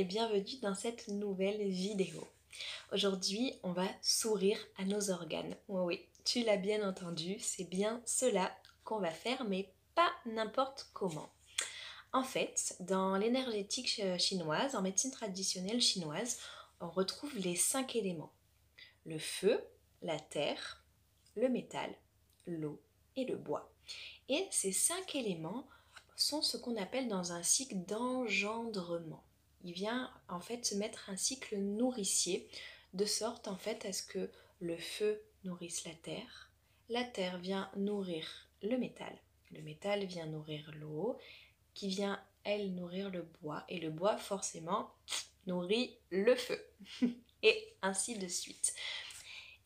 et bienvenue dans cette nouvelle vidéo. Aujourd'hui, on va sourire à nos organes. Oui, oui, tu l'as bien entendu, c'est bien cela qu'on va faire, mais pas n'importe comment. En fait, dans l'énergétique chinoise, en médecine traditionnelle chinoise, on retrouve les 5 éléments. Le feu, la terre, le métal, l'eau et le bois. Et ces 5 éléments sont ce qu'on appelle dans un cycle d'engendrement. Il vient en fait se mettre un cycle nourricier, de sorte en fait à ce que le feu nourrisse la terre vient nourrir le métal vient nourrir l'eau, qui vient elle nourrir le bois, et le bois forcément nourrit le feu, et ainsi de suite.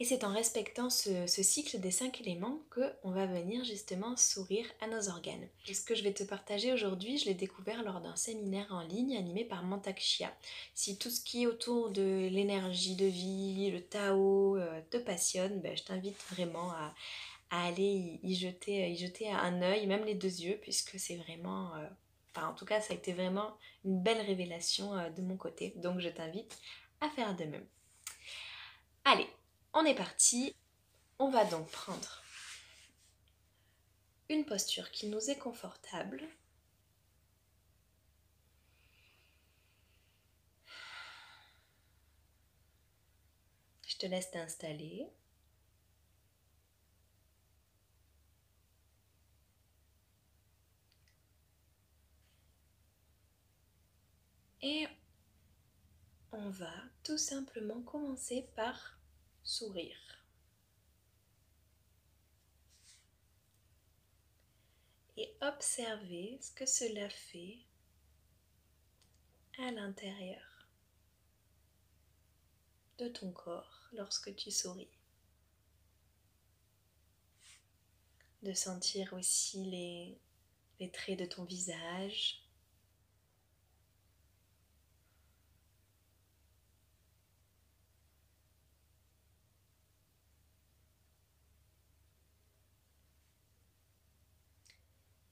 Et c'est en respectant ce cycle des 5 éléments qu'on va venir justement sourire à nos organes. Et ce que je vais te partager aujourd'hui, je l'ai découvert lors d'un séminaire en ligne animé par Mantak Chia. Si tout ce qui est autour de l'énergie de vie, le Tao te passionne, ben, je t'invite vraiment à aller y jeter un œil, même les 2 yeux, puisque c'est vraiment... Enfin, en tout cas, ça a été vraiment une belle révélation de mon côté. Donc je t'invite à faire de même. Allez, on est parti. On va donc prendre une posture qui nous est confortable. Je te laisse t'installer. Et on va tout simplement commencer par sourire. Et observer ce que cela fait à l'intérieur de ton corps lorsque tu souris. De sentir aussi les traits de ton visage.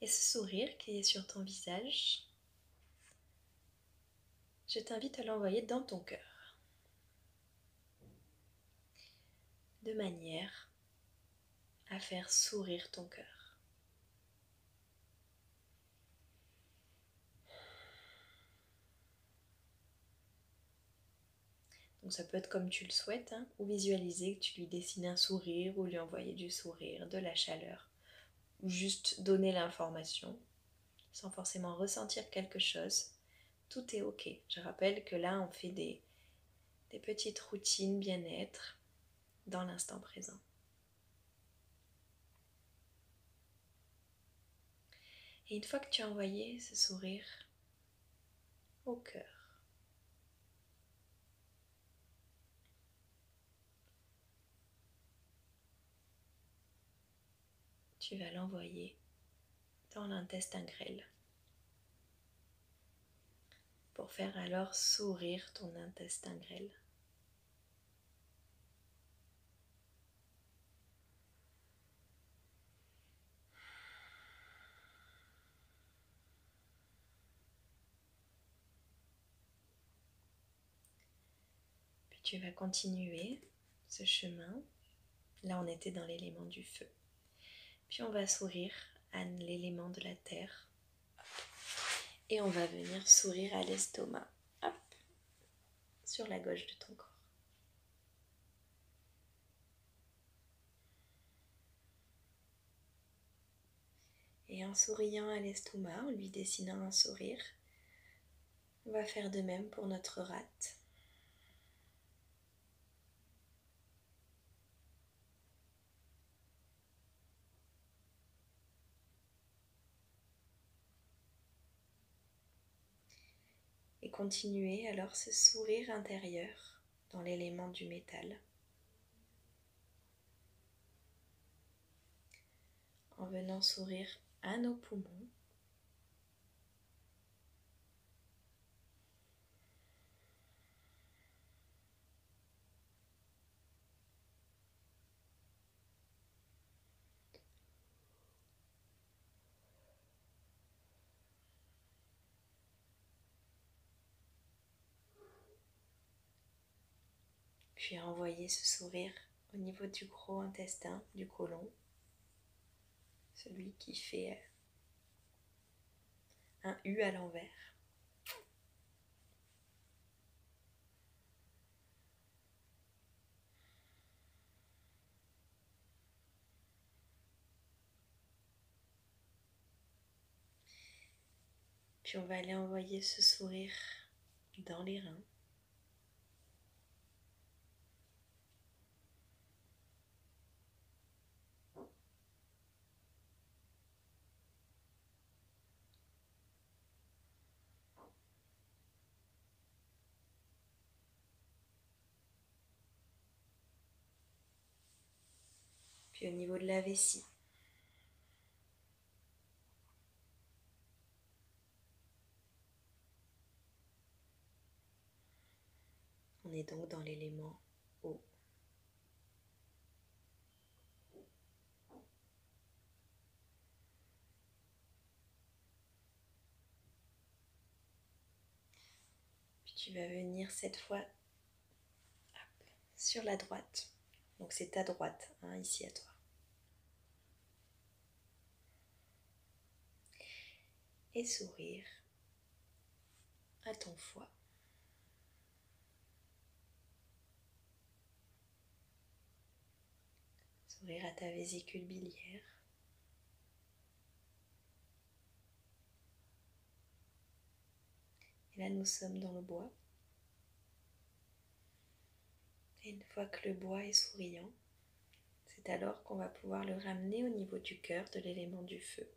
Et ce sourire qui est sur ton visage, je t'invite à l'envoyer dans ton cœur. De manière à faire sourire ton cœur. Donc ça peut être comme tu le souhaites, hein, ou visualiser que tu lui dessines un sourire, ou lui envoyer du sourire, de la chaleur, ou juste donner l'information, sans forcément ressentir quelque chose. Tout est ok. Je rappelle que là, on fait des petites routines bien-être dans l'instant présent. Et une fois que tu as envoyé ce sourire au cœur, tu vas l'envoyer dans l'intestin grêle pour faire alors sourire ton intestin grêle. Puis tu vas continuer ce chemin. Là, on était dans l'élément du feu. Puis on va sourire à l'élément de la terre. Et on va venir sourire à l'estomac. Hop, sur la gauche de ton corps. Et en souriant à l'estomac, en lui dessinant un sourire, on va faire de même pour notre rate. Et continuer alors ce sourire intérieur dans l'élément du métal. En venant sourire à nos poumons. Puis envoyer ce sourire au niveau du gros intestin, du côlon, celui qui fait un U à l'envers. Puis on va aller envoyer ce sourire dans les reins. Puis au niveau de la vessie. On est donc dans l'élément eau. Puis tu vas venir cette fois hop, sur la droite. Donc c'est ta droite, hein, ici à toi. Et sourire à ton foie. Sourire à ta vésicule biliaire. Et là, nous sommes dans le bois. Et une fois que le bois est souriant, c'est alors qu'on va pouvoir le ramener au niveau du cœur de l'élément du feu,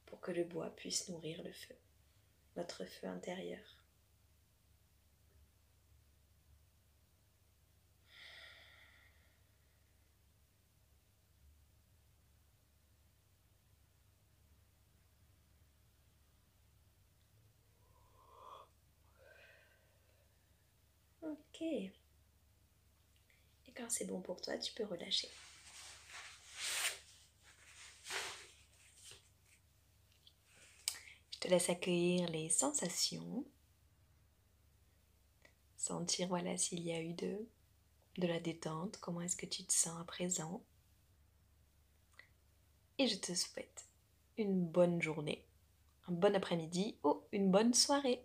pour que le bois puisse nourrir le feu, notre feu intérieur. Ok. Et quand c'est bon pour toi, tu peux relâcher. Je te laisse accueillir les sensations. Sentir, voilà, s'il y a eu de la détente, comment est-ce que tu te sens à présent. Et je te souhaite une bonne journée, un bon après-midi ou une bonne soirée.